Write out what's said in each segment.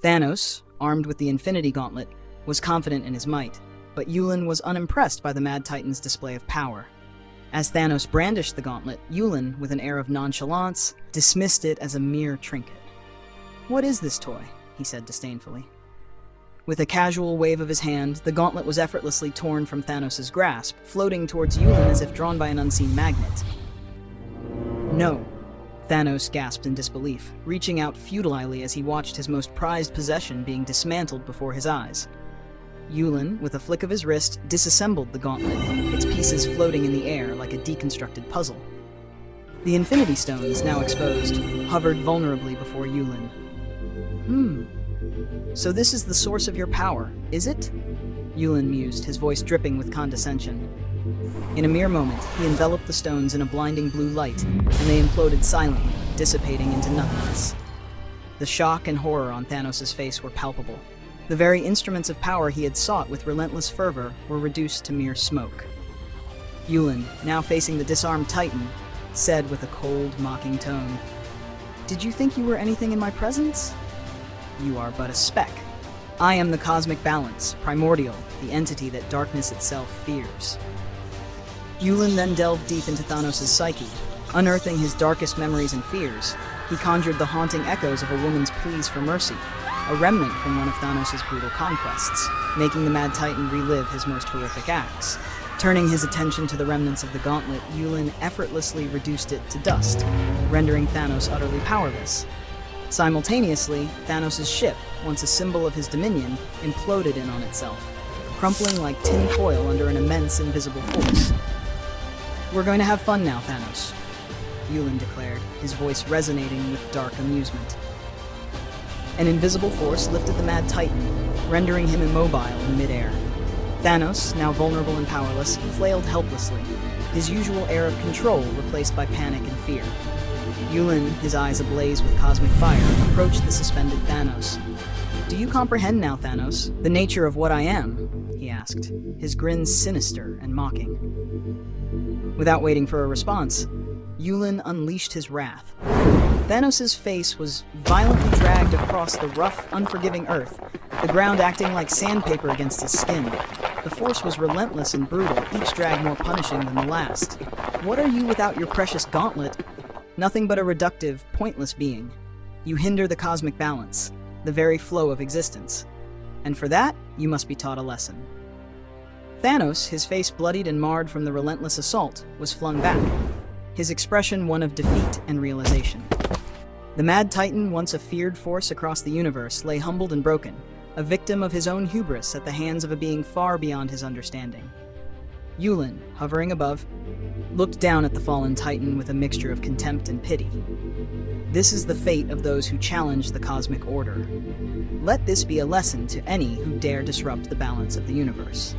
Thanos, armed with the Infinity Gauntlet, was confident in his might, but Yulin was unimpressed by the Mad Titan's display of power. As Thanos brandished the gauntlet, Yulin, with an air of nonchalance, dismissed it as a mere trinket. "What is this toy?" he said disdainfully. With a casual wave of his hand, the gauntlet was effortlessly torn from Thanos' grasp, floating towards Yulin as if drawn by an unseen magnet. "No," Thanos gasped in disbelief, reaching out futilely as he watched his most prized possession being dismantled before his eyes. Yulin, with a flick of his wrist, disassembled the gauntlet, its pieces floating in the air like a deconstructed puzzle. The Infinity Stones, now exposed, hovered vulnerably before Yulin. So this is the source of your power, is it?" Yulin mused, his voice dripping with condescension. In a mere moment, he enveloped the stones in a blinding blue light, and they imploded silently, dissipating into nothingness. The shock and horror on Thanos' face were palpable. The very instruments of power he had sought with relentless fervor were reduced to mere smoke. Yulin, now facing the disarmed Titan, said with a cold, mocking tone, "Did you think you were anything in my presence? You are but a speck. I am the cosmic balance, primordial, the entity that darkness itself fears." Yulin then delved deep into Thanos' psyche. Unearthing his darkest memories and fears, he conjured the haunting echoes of a woman's pleas for mercy, a remnant from one of Thanos' brutal conquests, making the Mad Titan relive his most horrific acts. Turning his attention to the remnants of the gauntlet, Yulin effortlessly reduced it to dust, rendering Thanos utterly powerless. Simultaneously, Thanos' ship, once a symbol of his dominion, imploded in on itself, crumpling like tin foil under an immense invisible force. "We're going to have fun now, Thanos," Yulin declared, his voice resonating with dark amusement. An invisible force lifted the Mad Titan, rendering him immobile in midair. Thanos, now vulnerable and powerless, flailed helplessly, his usual air of control replaced by panic and fear. Yulin, his eyes ablaze with cosmic fire, approached the suspended Thanos. "Do you comprehend now, Thanos, the nature of what I am?" he asked, his grin sinister and mocking. Without waiting for a response, Yulin unleashed his wrath. Thanos' face was violently dragged across the rough, unforgiving earth, the ground acting like sandpaper against his skin. The force was relentless and brutal, each drag more punishing than the last. "What are you without your precious gauntlet? Nothing but a reductive, pointless being. You hinder the cosmic balance, the very flow of existence. And for that, you must be taught a lesson." Thanos, his face bloodied and marred from the relentless assault, was flung back, his expression one of defeat and realization. The Mad Titan, once a feared force across the universe, lay humbled and broken, a victim of his own hubris at the hands of a being far beyond his understanding. Yulin, hovering above, looked down at the fallen Titan with a mixture of contempt and pity. This is the fate of those who challenge the cosmic order. Let this be a lesson to any who dare disrupt the balance of the universe.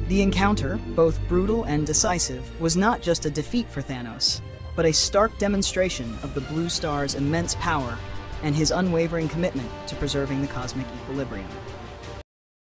The encounter, both brutal and decisive, was not just a defeat for Thanos, but a stark demonstration of the Blue Star's immense power and his unwavering commitment to preserving the cosmic equilibrium.